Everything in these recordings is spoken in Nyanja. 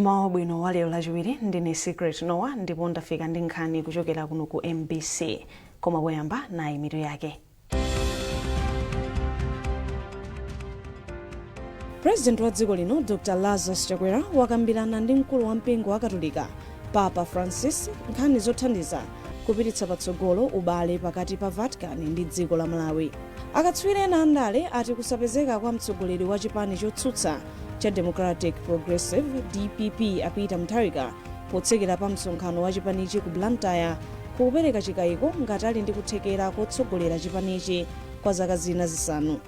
Mawabwino wale olajuwiri ndine Secret Noah ndipo ndafika ndi nkhani kuchokera kuno ku MBC koma poyamba nayi mitu yake. President wa dziko lino Dr. Lazarus Chakwera wakambirana ndi mkulu wa mpingo wa Katolika Papa Francis nkhani zothandiza kupititsa patsogolo ubale pakati pa Vatican ndi dziko la Malawi. Akatswiri ena andale ati kusapezeka kwa mtsogoleri wa chipani chotsutsa cha Democratic Progressive DPP apita Mutharika potsekera pa msonkhano wa chipanichi ku Blantyre kupereka chikayiko ngati ali ndi kuthekera kotsogolera chipanichi kwa zaka zina zisanu.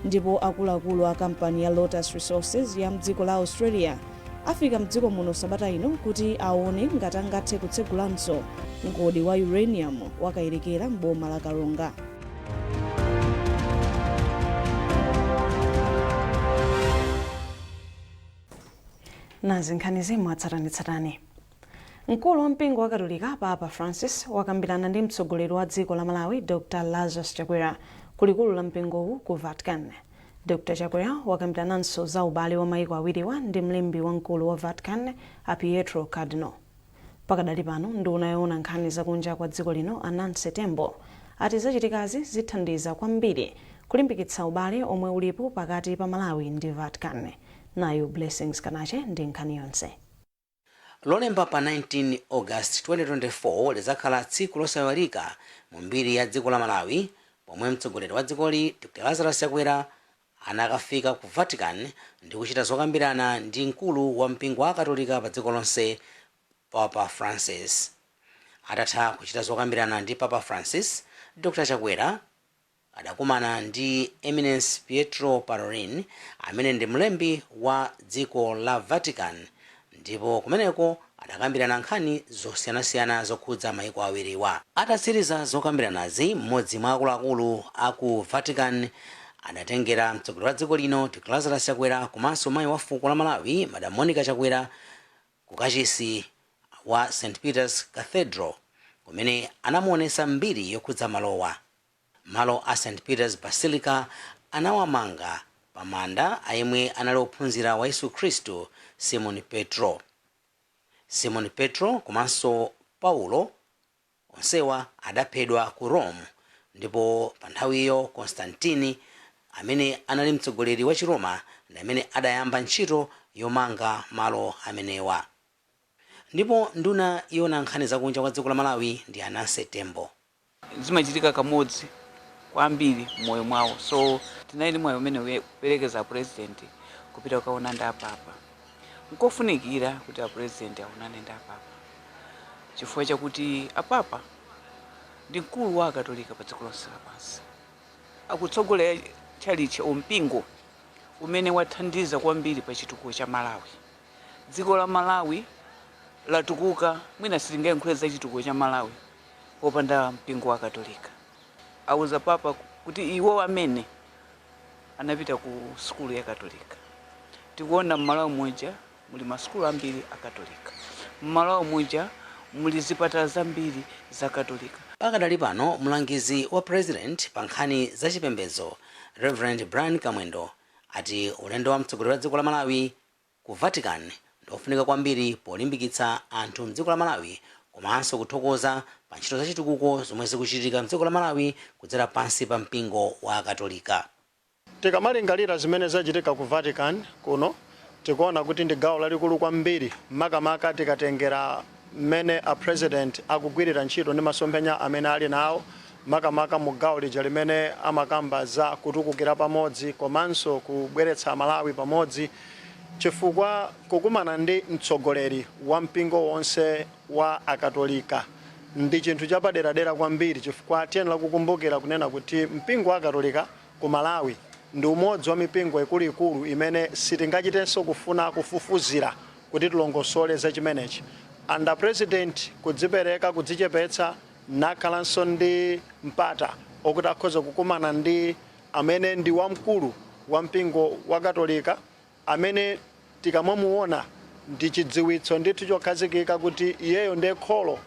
Ndipo akuluakulu a kampani ya Lotus Resources ya mdziko la Australia afika mdziko muno sabata ino kuti aone ngati angathe kutsegulanso mgodi wa uranium wakayirikira m'boma la Kalonga. Nazi nkhani zimwe atsatanitsatani. Mkulu wa mpingo wa Katolika Papa Francis wakambirana ndi mtsogoleri wa dziko la Malawi Dr. Lazarus Chakwera kulikulu la mpingowu ku Vatican. Dr. Chakwera wakambirananso za ubale wa maiko awiriwa ndi mlembi wa mkulu wa Vatican a Pietro Cardinal. Pakadali pano nduna yoona nkhani zakunja kwa dziko lino Anansi Tembo ati zachitikazi zithandiza kwambiri kulimbikitsa ubale omwe ulipo pakati pa Malawi ndi Vatican. Nayo Blessings Kanache ndi nkhani yonse. Lolemba pa 19 August 2024 lizakhala tsiku losayiwalika mu mbiri ya dziko la Malawi pomwe mtsogoleri wa dzikoli Dr. Lazarus Chakwera anakafika ku Vatican ndi kuchita zokambirana ndi mkulu wa mpingo wa Katolika pa dziko lonse Papa Francis. Atatha kuchita zokambirana ndi Papa Francis, Dr. Chakwera adakumana ndi Eminence Pietro Parolin amene ndi mlembi wa dziko la Vatican, ndipo kumeneko adakambirana nkhani zosiyanasiyana zokhudza maiko awiriwa. Atatsiriza zokambiranazi, mmodzi mwa akuluakulu aku Vatican adatengera mtsogoleri wa dziko lino Dr. Lazarus Chakwera komanso mayi wa fuko la Malawi Madam Monica Chakwera ku kachisi wa St. Peter's Cathedral kumene anamuonesa mbiri yokhudza malowa. Malo a St. Peter's Basilica anawamanga pamanda ayemwe anali ophunzira wa Yesu Khristu Simon Petro komanso Paulo onsewa adaphedwa ku Rome, ndipo pa nthawiyo Constantine amene anali mtsogoleri wa Chiroma ndi amene adayamba ntchito yomanga malo amenewa. Ndipo nduna yoona nkhani zakunja kwa dziko la Malawi ndi Anansi Tembo. Zimachitika kamodzi kwambiri moyo mwawo, so tinali moyo umene kuperekeza president kupita kukaona ndi apapa. Nkofunikira kuti a president aonane ndi apapa chifukwa chakuti apapa ndi mkulu wa Katolika pa dziko lonse lapansi, akutsogolera chalichi ompingo umene wathandiza kwambiri pa chitukuko cha Malawi. Dziko la Malawi latukuka, mwina silingayankhule za chitukuko cha Malawi popanda mpingo wa Katolika. Auza papa kuti iwo amene anapita ku skulu ya Katolika. Tikuona m'Malawi muja muli masukulu ambiri a Katolika, m'Malawi muja muli zipatala zambiri za Katolika. Pakadali pano mlangizi wa president pa nkhani zachipembedzo Reverend Brian Kamwendo ati ulendo wa mtsogoleri wa dziko la Malawi ku Vatican ndofunika kwambiri polimbikitsa anthu mdziko la Malawi komanso kuthokoza pa ntchito zachitukuko zomwe zikuchitika mdziko la Malawi kudzera pansi pa mpingo wa Katolika. Tikamalingalira zimene zachitika ku Vatican kuno tikuona kuti ndi gawo lalikulu kwambiri, makamaka tikatengera mmene a president akugwirira ntchito ndi masomphenya amene ali nawo, makamaka mu gawo lija limene amakamba za kutukukira pamodzi komanso kubweretsa Malawi pamodzi, chifukwa kukumana ndi mtsogoleri wa mpingo wonse wa akatolika ndi chinthu chapaderadera kwambiri, chifukwa tiyenera kukumbukira kunena kuti mpingo wa Katolika ku Malawi ndi umodzi wa mipingo ikuluikulu imene sitingachitenso kufuna kufufuzira kuti tilongosole za chimenechi. Anda president kudzipereka kudzichepetsa nakhalanso ndi mpata okuti akhoza kukumana ndi amene ndi wamkulu wa mpingo wa Katolika amene tikamamuona ndi chidziwitso ndithu chokhazikika kuti iyeyo ndiye kholo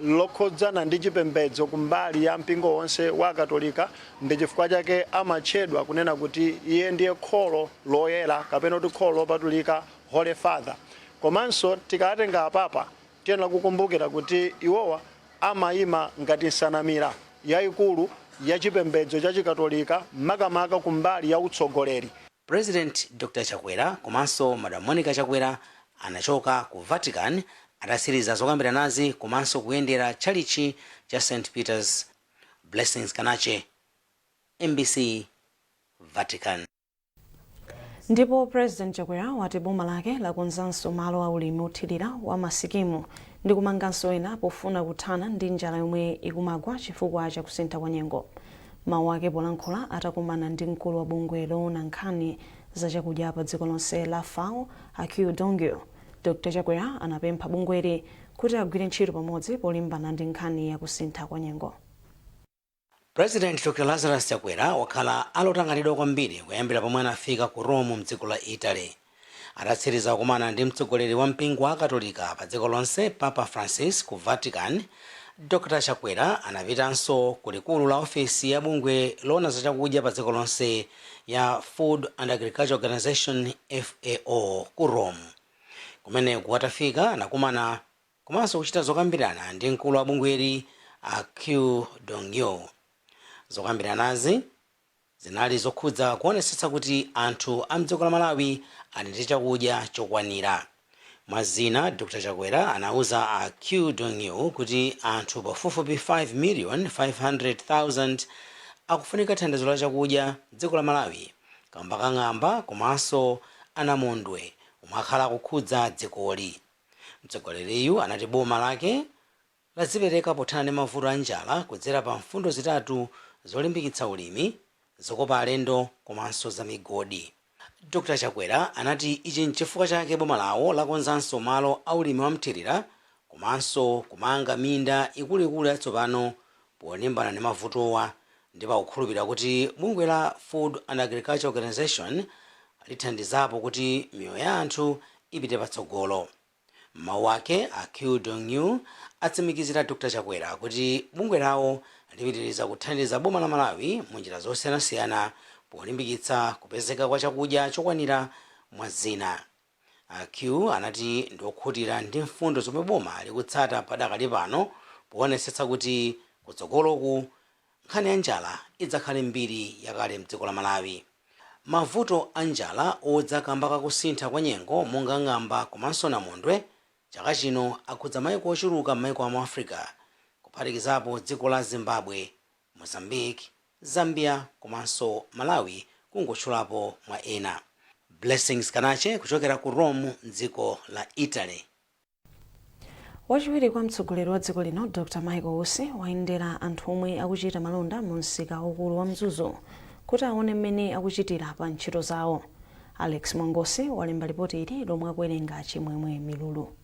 lokhodzana ndi chipembedzo kumbali ya mpingo wonse wa Katolika, ndi chifukwa chake amatchedwa kunena kuti iye ndiye kholo loyera kapena kuti kholo lopatulika Holy Father. komanso tikatenga apapa tiyenera kukumbukira kuti iwowa amayima ngati nsanamira yayikulu ya chipembedzo cha chikatolika makamaka kumbali ya utsogoleri. President Dr. Chakwera komanso Madam Monica Chakwera anachoka ku Vatican atasiriza zokambiranazi komanso kuyendera chalichi cha St. Peter's. Blessings Kanache, MBC, Vatican. Ndipo President Chakwera wati boma lake lakonzanso malo aulimi othirira wa masikimu ndi kumanganso ena pofuna kuthana ndi njala yomwe ikumagwa chifukwa cha kusintha kwa nyengo. Mawu ake polankhula atakumana ndi mkulu wa bungwe loona nkhani za chakudya pa dziko lonse la FAO, Akio Dongyo. Dr. Chakwera anapempha bungweli kuti agwire ntchito pamodzi polimbana ndi nkhani ya kusintha kwa nyengo. President Dr. Lazarus Chakwera wakhala alotanganidwa kwambiri kuyambira pomwe anafika ku Rome mdziko la Italy. Atatsiriza kukumana ndi mtsogoleri wa mpingo wa Katolika pa dziko lonse Papa Francis ku Vatican. Dr. Chakwera anapitanso ku likulu la ofisi ya bungwe loona za chakudya pa dziko lonse ya Food and Agriculture Organization FAO ku Rome. Kumene kuwatafika anakumana komanso kuchita zokambirana ndi mkulu wa bungweli Akio Dongyo. Zokambiranazi zinali zokhudza kuonesetsa kuti anthu a mdziko la Malawi ali ndi chakudya chokwanira. Mwazina, Dr. Chakwera anauza Akio Dongyo kuti anthu pafupifupi 5,500,000 akufunika thandizo la chakudya dziko la Malawi kamba kang'amba komanso anamondwe umakhala kukhudza dzikoli. Mtsogoleriyu anati boma lake lazipereka pothana ndi mavuto a njala kudzera pa mfundo zitatu zolimbikitsa ulimi, zokopa alendo komanso za migodi. Dr. Chakwera anati ichi nchifukwa chake boma lawo lakonzanso malo aulimi wamthirira komanso kumanga minda ikuluikulu yatsopano polimbana ndi mavutowa, ndipo akukhulupirira kuti bungwe la Food and Agriculture Organization lithandizapo kuti miyoyo ya anthu ipite patsogolo. Mawu ake Akio Dongyo atsimikizira Dr. Chakwera kuti bungwe lawo lipitiriza kuthandiza boma la Malawi munjira zosiyanasiyana polimbikitsa kupezeka kwa chakudya chokwanira. Mwazina, Akio anati ndiokhutira ndi mfundo zomwe boma likutsata padakali pano poonetsetsa kuti kutsogoloku nkhani ya njala idzakhale mbiri yakale mdziko la Malawi. Mavuto a njala odzakamba kakusintha kwa nyengo monga ng'amba komanso namondwe chaka chino akhudza maiko ochuluka m'maiko a mu Africa kuphatikizapo dziko la Zimbabwe, Mozambique, Zambia komanso Malawi kungotchulapo mwa ena. Blessings Kanache kuchokera ku Rome mdziko la Italy. Wachiwiri kwa mtsogoleri wa dziko lino Dr. Michael Usi wayendera anthu omwe akuchita malonda mu msika waukulu wa Mzuzu kuti aone mmene akuchitira pa ntchito zawo. Alex Mwangosi walemba ripoti ili lomwe akuwerenga Chimwemwe Milulu.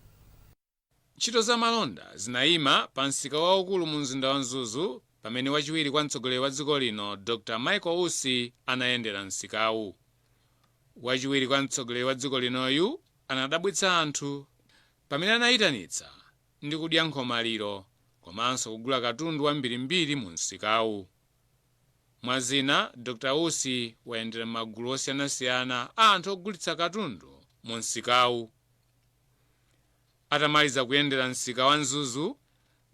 Ntchito za malonda zinayima pa msika waukulu mu mzinda wa Mzuzu pamene wachiwiri kwa mtsogoleri wa dziko lino Dr. Michael Usi anayendera msikawu. Wachiwiri kwa mtsogoleri wa dziko linoyu anadabwitsa anthu pamene anayitanitsa ndi kudya nkhomaliro komanso kugula katundu wambirimbiri mu msikawu. Mwazina, Dr. Usi wayendera magulu osiyanasiyana a anthu ogulitsa katundu mu msikawu. Atamaliza kuyendera msika wa Mzuzu,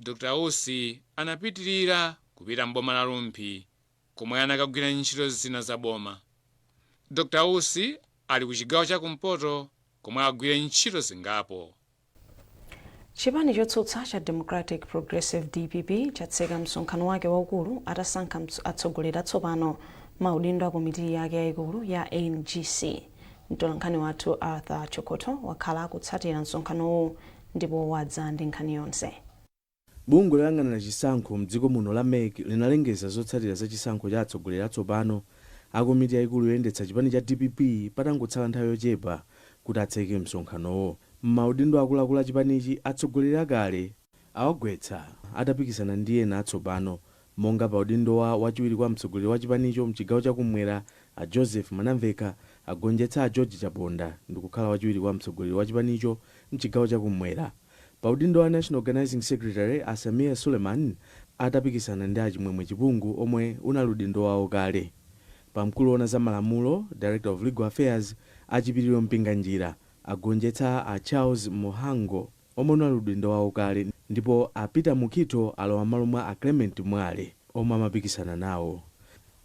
Dr. Usi anapitirira kupita mboma la Lumpi komwe anakagwira ntchito zina za boma. Dr. Usi ali ku chigawo cha kumpoto komwe agwira ntchito zingapo. Chipani chotsutsa cha Democratic Progressive DPP chatseka msonkhano wake waukulu atasankha atsogoleri atsopano maudindo a komiti yake yayikulu ya NGC. Mtolankhani wathu Arthur Chokoto wakhala akutsatira msonkhanowu ndipo wadza ndi nkhani yonse. Bungwe loyang'anira chisankho mdziko muno la MEC linalengeza zotsatira za chisankho cha atsogoleri atsopano a komiti yayikulu yoyendetsa chipani cha DPP patangotsala nthawi yochepa kuti atseke msonkhanowo. Maudindo akuluakulu a chipanichi atsogoleri akale awagwetsa atapikisana ndi ena atsopano monga pa udindo wa wachiwiri kwa mtsogoleri wa chipanicho mchigawo chakumwera a Joseph Manamveka agonjetsa a George Chaponda ndi kukhala wachiwiri kwa mtsogoleri wa chipanicho mchigawo chakumwera. Pa udindo wa National Organizing Secretary a Samia Suleiman atapikisana ndi a Chimwemwe Chipungu omwe unali udindo wawo kale. Pa mkulu ona za malamulo, Director of Legal Affairs, a Chipiriro Mpinganjira agonjetsa a Charles Mohango omwe anali udindo wawo kale, ndipo a Peter Mukito alowa malo mwa a Clement Mwale omwe amapikisana nawo.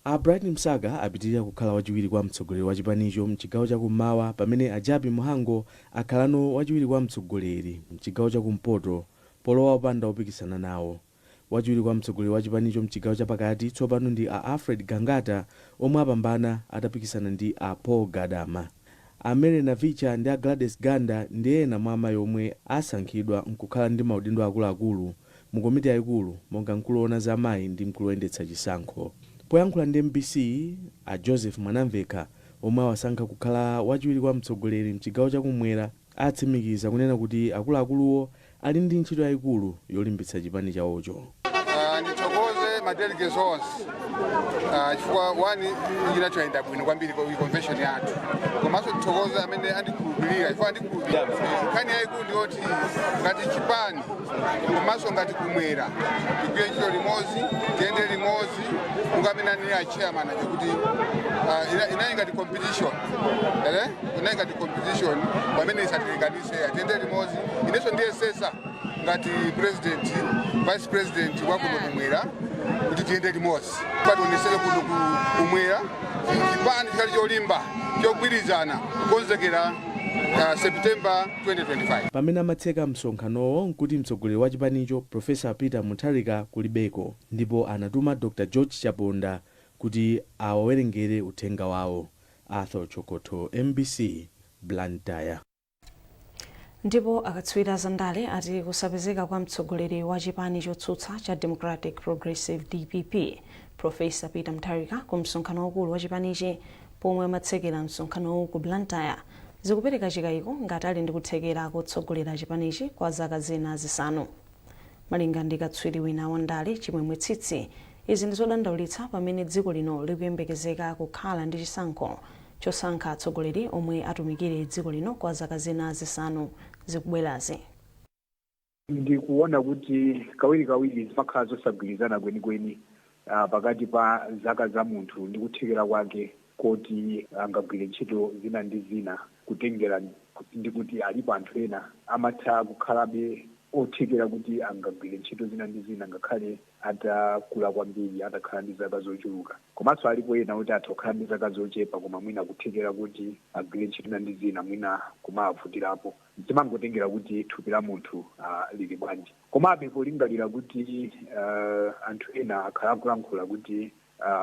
A Bright Msaka apitirira kukhala wachiwiri kwa mtsogoleri wa chipanicho mchigawo chakummawa, pamene a Jabi Mohango akhalano wachiwiri kwa mtsogoleri mchigawo chakumpoto polowa opanda opikisana nawo. Wachiwiri kwa mtsogoleri wa chipanicho mchigawo chapakati tsopano ndi a Alfred Gangata omwe apambana atapikisana ndi a Paul Gadama. A Mary Navicha ndi a Gladys Ganda ndi ena mwa amayi omwe asankhidwa nkukhala ndi maudindo akuluakulu mu komiti yayikulu monga mkulu woona za amayi ndi mkulu woyendetsa chisankho. Poyankhula ndi MBC, a Joseph Mwanamveka omwe awasankha kukhala wachiwiri kwa mtsogoleri mchigawo chakumwera atsimikiza kunena kuti akuluakuluwo ali ndi ntchito yayikulu yolimbitsa chipani chawocho. Nithokoze madelegates onse chifukwa wani njira choyenda bwino kwambiri kwa convention yathu, komanso tithokoze amene andikhulupirira chifukwa andikhulupirira nkhani yayikulu ndiyoti ngati chipani komanso ngati kumwera tigwire ntchito limodzi, tiyende limodzi, monga amene anali a chairman kuti inayi ngati competition pamene isatilekanise, tiyende limodzi. Inenso ndiyesesa ngati president vice president wa kuno kumwera kuti tiyende limodzi pationesere kuno kumwera chipani chikali cholimba chogwirizana kukonzekera September 2025. Pamene amatseka msonkhanowo nkuti mtsogoleri wa chipanicho Profesa Peter Mutharika kulibeko, ndipo anatuma Dr. George Chaponda kuti awawerengere uthenga wawo. Arthur Chokoto, MBC, Blantyre. Ndipo akatswiri azandale ati kusapezeka kwa mtsogoleri wa chipani chotsutsa cha Democratic Progressive DPP Profesa Peter Mutharika ku msonkhano waukulu wa chipanichi pomwe amatsekera msonkhanowu ku Blantyre zikupereka chikayiko ngati ali ndi kuthekera kutsogolera chipanichi kwa zaka zina zisanu. Malinga ndi katswiri wina wandale Chimwemwe Tsitsi, izi ndi zodandaulitsa pamene dziko lino likuyembekezeka kukhala ndi chisankho chosankha atsogoleri omwe atumikire dziko lino kwa zaka zina zisanu zikubwerazi. Ndikuona kuti kawiri zimakhala zosagwirizana kwenikweni pakati pa zaka za munthu ndi kuthekera kwake kuti angagwire ntchito zina ndi zina, kutengera ndi kuti alipo anthu ena amatha kukhalabe othekera kuti angagwire ntchito zina ndi zina ngakhale atakula kwambiri, atakhala ndi zaka zochuluka. Komanso alipo ena kuti atha kukhala ndi zaka zochepa koma mwina kuthekera kuti agwire ntchito zina ndi zina mwina kumavutirapo. Zimangotengera kuti thupi la munthu lili bwanji. Komabe polingalira kuti anthu ena akhala akulankhula kuti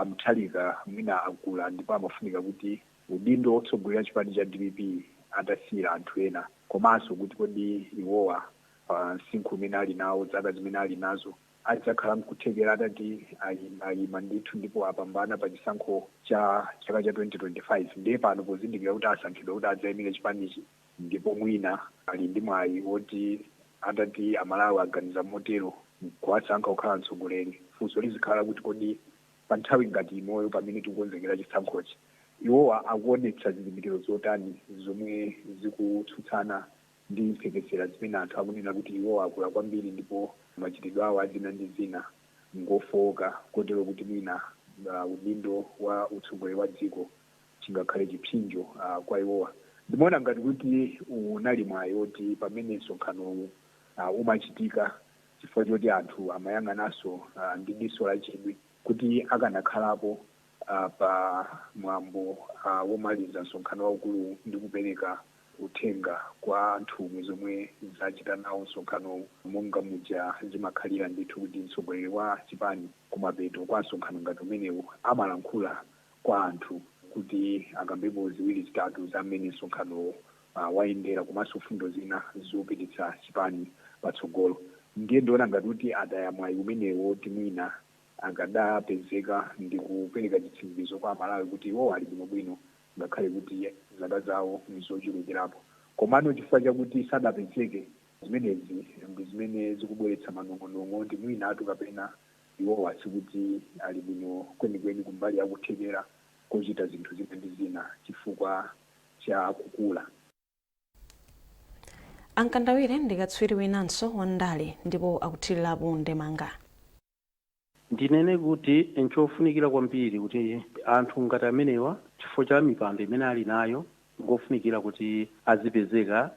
Mutharika mwina akula ndipo amafunika kuti udindo wotsogolera chipani cha DPP atasiyira anthu ena, komanso kuti kodi iwowa msinkhu umene ali nawo, zaka zimene ali nazo, adzakhala mkuthekera atati ayima ndithu ndipo apambana pa chisankho cha chaka cha 2025. Ndiye pano pozindikira kuti asankhidwa kuti adzayimire chipanichi, ndipo mwina ali ndi mwayi woti atati amalawi aganiza motero kuwasankha kukhala mtsogoleri. Funso lizikhala kuti kodi pa nthawi ngati inoyo pamene tikukonzekera chisankhochi iwowa akuonetsa zizindikiro zotani zomwe zikutsutsana ndi mphekesera zimene anthu akunena kuti iwowa akula kwambiri ndipo machitidwe awo azina ndi zina ngofowoka kotero kuti mwina udindo wa utsogoleri wa dziko chingakhale chipsinjo kwa iwowa. Ndimaona ngati kuti unali mwayi woti pamene msonkhano umachitika chifukwa choti anthu amayang'ananso ndi diso lachidwi kuti akanakhalapo pa mwambo womaliza msonkhano waukulu ndi kupereka uthenga kwa anthu zomwe zachita nawo msonkhano monga muja zimakhalira ndithu kuti mtsogoleri wa chipani kumapeto kwa msonkhano ngati umenewu amalankhula kwa anthu kuti akambepo ziwiri zitatu za mmene msonkhano wayendera komanso fundo zina zopititsa chipani patsogolo. Ndiye ndiona ngati kuti adaya mwayi umenewo kuti mwina akadapezeka ndi kupereka chitsimikizo kwa amalawi kuti iwo ali bwinobwino ngakhale kuti zaka zawo nzochulukirapo. Komano chifukwa chakuti sadapezeke, zimenezi ndi zimene zikubweretsa manong'onong'o ndi mwina atu kapena iwo asikuti ali bwino kwenikweni kumbali yakuthekera kochita zinthu zina ndi zina chifukwa cha kukula. Ankandawire ndi katswiri winanso wandale ndipo akuthirirapo ndemanga. Ndinene kuti nchofunikira kwambiri kuti anthu ngati amenewa chifukwa cha mipando imene ali nayo ngofunikira kuti azipezeka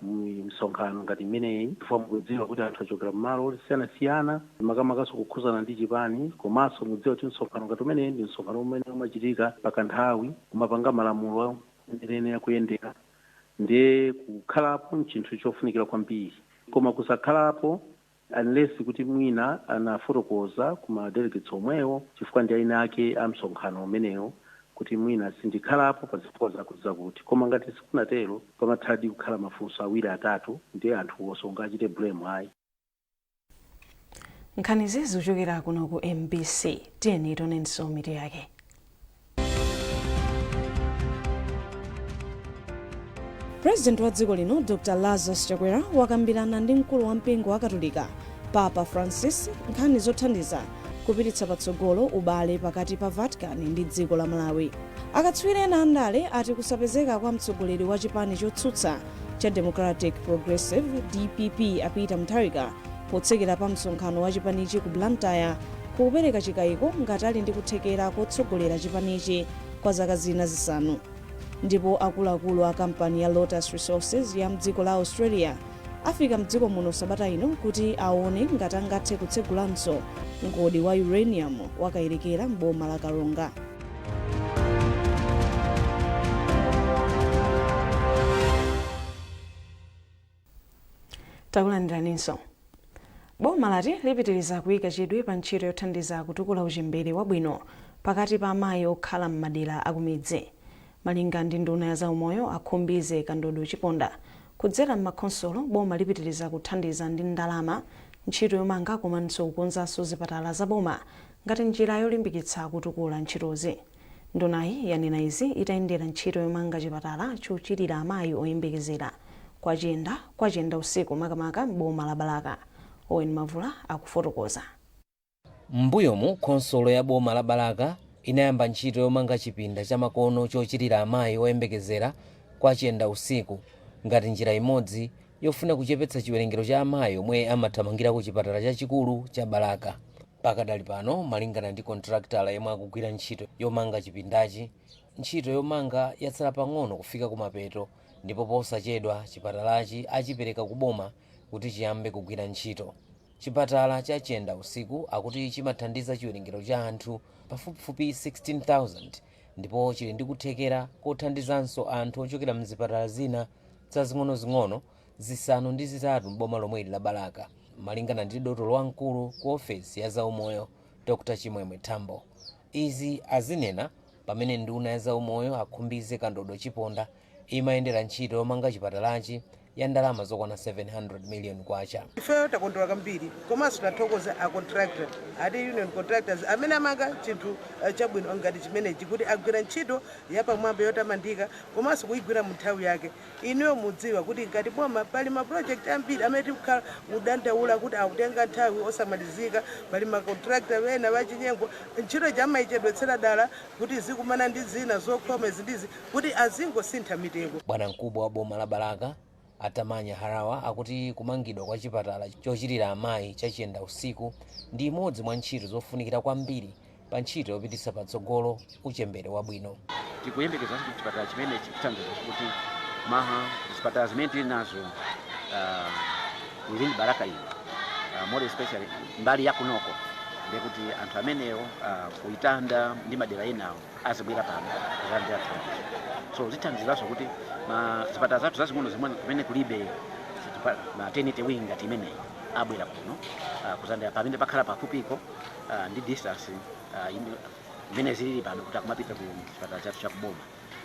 msonkhano ngati imeneyi chifukwa mukudziwa kuti anthu achokera m'malo osiyanasiyana makamakaso kukhuzana ndi chipani komanso mudziwa kuti msonkhano ngati umeneyi ndi msonkhano umene umachitika pakanthawi kumapanga malamulo ameneyenera kuyendera ndiye kukhalapo nchinthu chofunikira kwambiri koma kusakhalapo unless kuti mwina anafotokoza kuma delegates omwewo chifukwa ndi aina ake a msonkhano umenewo kuti mwina sindikhalapo pa zifukwa zakuti koma ngati sikunatero pamathadi kukhala mafunso awiri atatu ndiye anthu osongachite blame ayi. Nkhanizi zikuchokera kuno ku MBC tiyeni tionenso mitu yake. President wa dziko lino Dr. Lazarus Chakwera wakambirana ndi mkulu wa mpingo wa Katolika Papa Francis nkhani zothandiza kupititsa patsogolo ubale pakati pa Vatican ndi dziko la Malawi. Akatswiri ena andale ati kusapezeka kwa mtsogoleri wa chipani chotsutsa cha Democratic Progressive DPP apita Mutharika potsekera pa msonkhano wa chipanichi ku Blantyre kupereka chikayiko ngati ali ndi kuthekera kotsogolera chipanichi kwa zaka zina zisanu. Ndipo akuluakulu a kampani ya Lotus Resources ya mdziko la Australia afika mdziko muno sabata ino kuti aone ngati angathe kutsegulanso mgodi wa uranium wakayirikira m'boma la Kalonga. Takulandiraninso. Boma lati lipitiriza kuyika chidwi pa ntchito yothandiza kutukula uchembere wabwino pakati pa amayi okhala m'madera akumidzi. Malinga ndi nduna ya zaumoyo akhumbize Kandodo Chiponda kudzera m'makhonsolo boma lipitiriza kuthandiza ndi ndalama ntchito yomanga komanso kukonzanso zipatala za boma ngati njira yolimbikitsa kutukula ntchitozi. Ndunayi yanena izi itayendera ntchito yomanga chipatala chochitira amayi oyembekezera kwachenda usiku makamaka m'boma la Balaka. Owen Mavula akufotokoza. M'mbuyomu khonsolo ya boma la Balaka inayamba ntchito yomanga chipinda cha makono chochitira amayi oyembekezera kwachenda usiku ngati njira imodzi yofuna kuchepetsa chiwerengero cha amayi omwe amathamangira ku chipatala chachikulu cha Balaka. Pakadali pano malingana ndi kontrakitala yemwe akugwira ntchito yomanga chipindachi, ntchito yomanga yatsala pang'ono kufika kumapeto ndipo posachedwa chipatalachi achipereka kuboma kuti chiyambe kugwira ntchito. Chipatala cha chenda usiku akuti chimathandiza chiwerengero cha anthu pafupifupi 16,000 ndipo chili ndi kuthekera kothandizanso anthu ochokera mzipatala zina zazing'onozing'ono zisanu ndi zitatu m'boma lomweli la Balaka, malingana ndi dotolo wamkulu ku ofesi ya zaumoyo Dr. Chimwemwe Thambo. Izi azinena pamene nduna ya zaumoyo akhumbize Kandodo Chiponda imayendera ntchito yomanga chipatalachi ya ndalama zokwana 700 million kwacha. Ife takondwera kwambiri komanso tathokoza a contractor ati union contractors amene amanga chinthu chabwino ngati chimenechi kuti agwira ntchito yapamwamba yotamandika komanso kuyigwira mu nthawi yake. Inuyo mudziwa kuti ngati boma pali ma project ambiri amene tikukhala mudandaula kuti akutenga nthawi osamalizika, pali ma contractor ena wachinyengo ntchito chamayichedwetsera dala kuti zikumana ndi zina zokhoma zindizi kuti azingosintha mitengo. Bwana mkubwa wa boma la Balaka Atamanya Harawa akuti kumangidwa kwa chipatala chochitira amayi chachenda usiku ndi imodzi mwa ntchito zofunikira kwambiri pa ntchito yopititsa patsogolo uchembere wabwino. Tikuyembekeza kuti chipatala chimene chikuthandiza kuti zipatala zimene tili nazo within Balaka ino more especially mbali ya kunoko ndikuti anthu amenewo kuitanda ndi madera enawo azibwera pano kuzandira thandizo. So zithandiziraso kuti zipatala zathu zazing'ono zimene kulibe maternity wing ngati imeneyi abwera kuno kuzandira pamene pakhala pafupiko ndi distance imene zilili pano kuti akumapita ku chipatala chathu chakuboma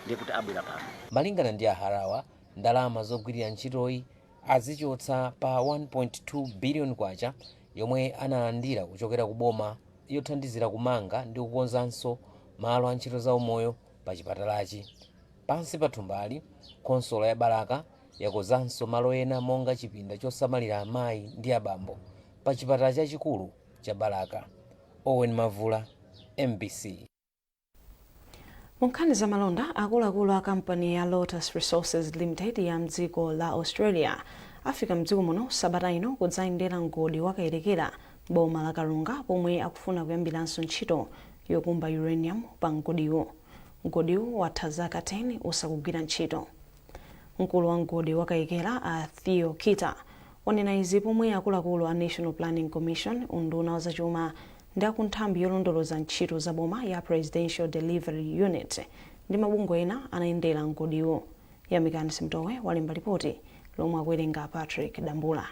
ndiye kuti abwera pano. Malingana ndi Harawa, ndalama zogwirira ntchitoyi azichotsa pa 1.2 billion kwacha yomwe analandira kuchokera ku boma yothandizira kumanga ndi kukonzanso malo a ntchito za umoyo pa chipatalachi. Pansi pa thumbali, khonsolo ya Balaka yakozanso malo ena monga chipinda chosamalira amayi ndi abambo pa chipatala chachikulu cha Balaka. Owen Mavula, MBC. Munkhani za malonda, akuluakulu a kampani ya Lotus Resources Limited ya mdziko la Australia afika mdziko muno sabata ino kudzayendera mgodi wakayirikira boma la Kalunga pomwe akufuna kuyambiranso ntchito yokumba uranium pa mgodiwo. Mgodiwo watha zaka 10 usakugwira ntchito. mkulu wa mgodi wakayikera a Theo Kita wanena izi pomwe akuluakulu a National Planning Commission, unduna wa zachuma ndi akunthambi yolondoloza ntchito za boma ya Presidential Delivery Unit ndi mabungwe ena anayendera mgodiwo. Yamikani Simtowe walemba ripoti lomwe akuwerenga Patrick Dambula.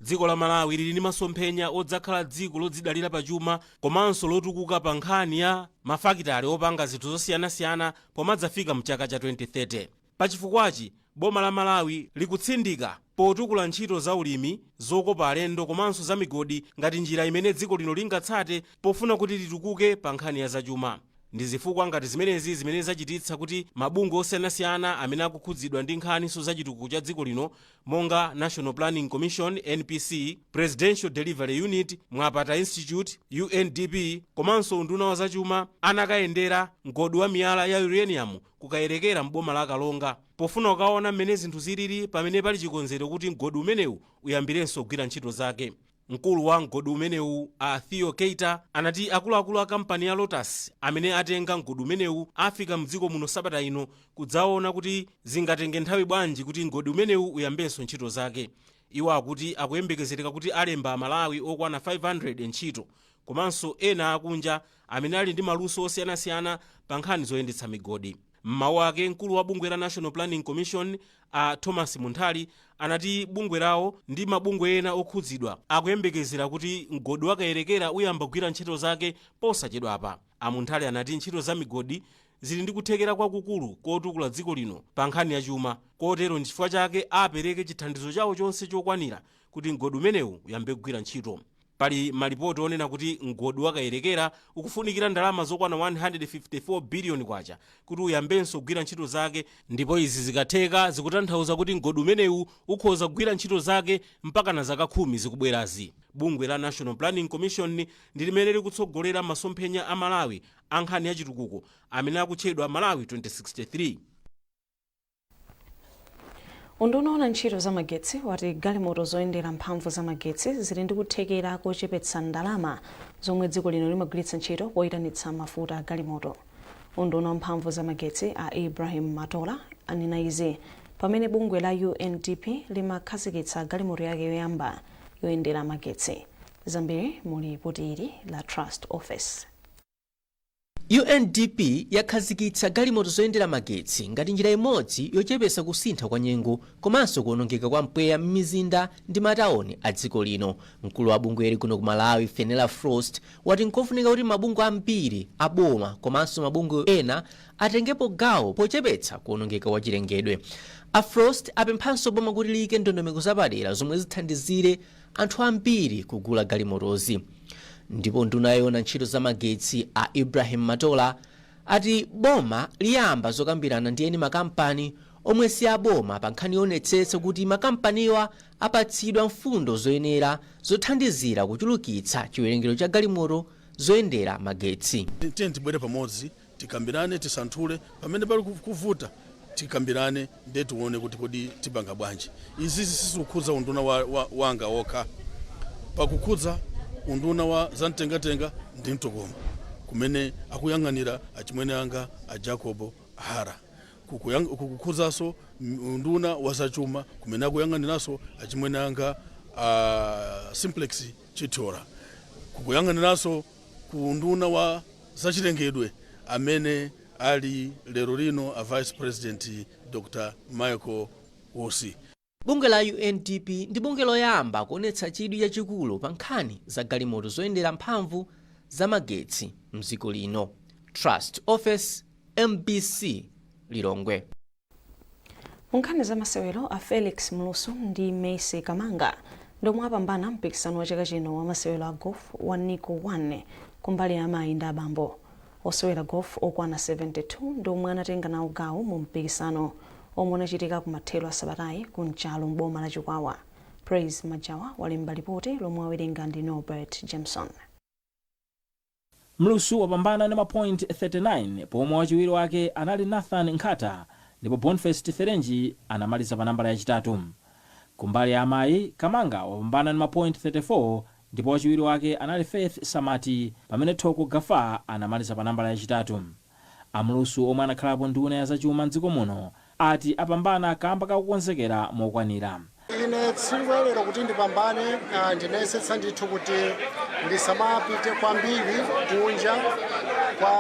Dziko la Malawi lili ndi masomphenya odzakhala dziko lodzidalira pachuma komanso lotukuka pa nkhani ya mafakitale opanga zinthu zosiyanasiyana pomadzafika mchaka cha 2030. Pachifukwachi boma la Malawi likutsindika potukula ntchito za ulimi, zokopa alendo komanso za migodi ngati njira imene dziko lino lingatsate pofuna kuti litukuke pa nkhani ya zachuma. Ndi zifukwa ngati zimenezi zimene zachititsa kuti mabungwe osiyanasiyana amene akukhudzidwa ndi nkhaniso za chitukuko cha dziko lino monga National Planning Commission NPC, Presidential Delivery Unit, Mwapata Institute UNDP komanso unduna wa zachuma anakayendera mgodi wa miyala ya uranium kukayerekera mboma la Kalonga pofuna kukaona mmene zinthu zilili pamene pali chikonzero kuti mgodi umenewu uyambirenso kugwira ntchito zake. Mkulu wa mgodi umenewu a Theo Keita anati akuluakulu a kampani ya Lotus amene atenga mgodi umenewu afika mdziko muno sabata ino kudzaona kuti zingatenge nthawi bwanji kuti mgodi umenewu uyambenso ntchito zake. Iwo akuti akuyembekezereka kuti alemba Malawi okwana 500 ntchito komanso ena akunja amene ali ndi maluso osiyanasiyana pa nkhani zoyendetsa migodi. Mmawu ake mkulu wa bungwe la National Planning Commission a Thomas Munthali anati bungwe lawo ndi mabungwe ena okhudzidwa akuyembekezera kuti mgodi wakayerekera uyamba kugwira ntchito zake posachedwapa. Munthali anati ntchito za migodi zili ndi kuthekera kwakukulu kotukula dziko lino pa nkhani ya chuma, kotero n'chifukwa chake apereke chithandizo chawo chonse chokwanira kuti mgodi umenewu uyambe kugwira ntchito. Pali malipoti onena kuti mgodi wakayerekera ukufunikira ndalama zokwana 154 billion kwacha kuti uyambenso kugwira ntchito zake, ndipo izi zikatheka zikutanthauza kuti mgodi umenewu ukhoza kugwira ntchito zake mpaka na zaka 10 zikubwerazi. Bungwe la National Planning Commission ndi limene likutsogolera masomphenya a Malawi a nkhani ya chitukuko amene akutchedwa Malawi 2063. Unduna wa ntchito za magetsi wati galimoto zoyendera mphamvu za magetsi zili ndi kuthekera kochepetsa ndalama zomwe dziko lino limagwiritsa ntchito poyitanitsa mafuta a galimoto. Unduna wa mphamvu za magetsi a Ibrahim Matola anena izi pamene bungwe la UNDP limakhazikitsa galimoto yake yoyamba yoyendera magetsi. Zambiri muli potiri la Trust Office. UNDP yakhazikitsa galimoto zoyendera magetsi ngati njira imodzi yochepetsa kusintha kwa nyengo komanso kuonongeka kwa mpweya m'mizinda ndi mataoni a dziko lino. Mkulu wa bungweli kuno ku Malawi Fenella Frost wati nkofunika kuti mabungwe ambiri aboma komanso mabungwe ena atengepo gawo pochepetsa kuonongeka kwa chilengedwe. A Frost apemphanso boma kuti liyike ndondomeko zapadera zomwe zithandizire anthu ambiri kugula galimotozi. Ndipo nduna yoona ntchito za magetsi a Ibrahim Matola ati boma liyamba zokambirana ndi eni makampani omwe si aboma pa nkhani yonetsetsa kuti makampaniwa apatsidwa mfundo zoyenera zothandizira kuchulukitsa chiwerengero cha galimoto zoyendera magetsi. Tibwere pamodzi tikambirane tisanthule pamene pali kuvuta tikambirane ndiye tione kuti kodi tipanga bwanji. Izi sizikukhudza unduna wanga okha, pakukhudza unduna wa zamtengatenga ndi mtokoma kumene akuyang'anira achimwene anga a Jacob Hara, kukukhudzaso unduna wa zachuma kumene akuyang'aniranso achimwene anga a Simplex Chithora, kukuyang'aniranso ku unduna wa zachilengedwe amene ali lero lino a Vice President Dr. Michael Wosi. Bungwe la UNDP ndi bungwe loyamba kuonetsa chidwi chachikulu pa nkhani za galimoto zoyendera mphamvu za magetsi mdziko lino. Trust Office, MBC, Lilongwe. Munkhani za masewero a Felix Mlusu ndi Messi Kamanga ndomwe apambana mpikisano wa chaka chino wa masewero a golf wa Nico 1 kumbali ya amayi ndi abambo. Osewera golf okwana 72 ndomwe anatenga nawo gawo mu mpikisano omwe unachitika kumathero a sabatayi ku Mchalo m'boma la Chikwawa. Praise Majawa walemba ripoti lomwe awerenga ndi Norbert Jameson. Mlusu wapambana ndi mapoint 39 pomwe wachiwiri wake anali Nathan Nkhata ndipo Boniface Ferenji anamaliza pa nambala yachitatu. Kumbali ya amayi Kamanga wapambana ndi mapoint 34 ndipo wachiwiri wake anali Faith Samati pamene Thoko Gafa anamaliza pa nambala yachitatu. Amlusu omwe anakhalapo nduna ya zachuma mdziko muno ati apambana kamba kakukonzekera mokwanira. Ine tsiku lero kuti ndipambane ndinesetsa ndithu kuti ndisamapite kwambiri kunja kwa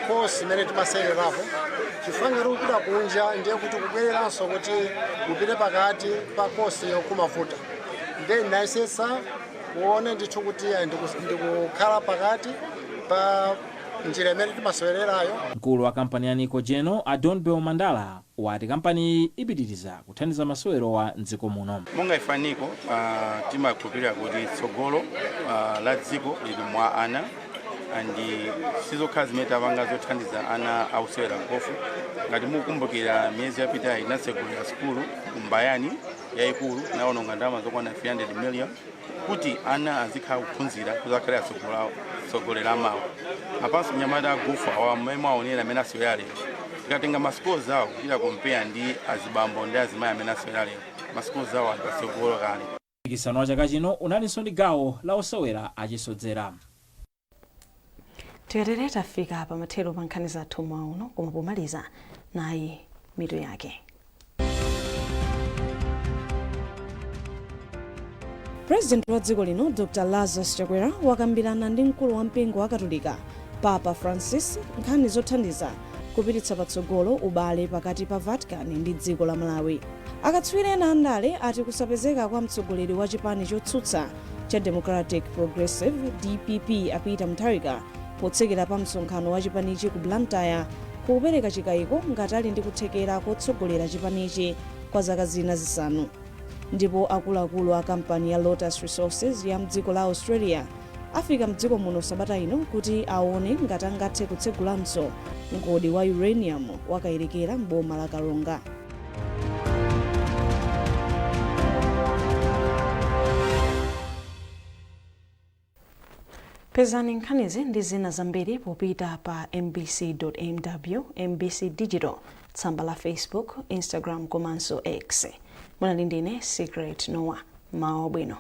kosi imene timasererapo. Chifukwa kupita kunja ndiye kuti kubwereranso kuti upite pakati pa kosi yokumavuta. Ndiye ndinayesetsa kuone ndithu kuti ndikukhala pakati pa njira imene timasewererayo. Mkulu wa kampani ya Nico Geno Adonbel Mandala wati kampani ipitiriza kuthandiza masewero wa mdziko muno. Monga ifaniko timakhulupirira kuti tsogolo la dziko lili mwa ana andi sizokhala zimene tapanga zothandiza ana ausewera gofu. Ngati mukukumbukira miyezi yapitayi inatsegulira sukulu kumbayani yayikulu naononga ndalama zokwana 300 million kuti ana azikhala kuphunzira kuzakhala tsogolera amawo. Apanso mnyamata gofu awa mmene aonera amene asewera lero. Ikatenga masukulu zawo ila kompea ndi azibambo ndi azimayi amene asewera lero. Masukulu zawo alipatsogolo kale. Mpikisano wa chaka chino unalinso ndi gawo la osewera achisodzera. Tikatere tafika pa mathero pa nkhani zathu mwauno koma pomaliza nayi mitu yake. President wa dziko lino Dr. Lazarus Chakwera wakambirana ndi mkulu wa mpingo wa Katolika Papa Francis nkhani zothandiza kupititsa patsogolo ubale pakati pa Vatican ndi dziko la Malawi. Akatswiri ena andale ati kusapezeka kwa mtsogoleri wa chipani chotsutsa cha Democratic Progressive DPP Apita Mutharika potsekera pa msonkhano wa chipanichi ku Blantyre kupereka chikayiko ngati ali ndi kuthekera kotsogolera chipanichi kwa zaka zina zisanu. Ndipo akuluakulu a kampani ya Lotus Resources ya mdziko la Australia afika mdziko muno sabata ino kuti aone ngati angathe kutsegulanso mgodi wa uranium wakayirikira m'boma la Karonga. Pezani nkhanizi ndi zina zambiri popita pa mbc.mw, MBC Digital, tsamba la Facebook, Instagram komanso X. Mwana ndine Secret Noah. Mawa bwino.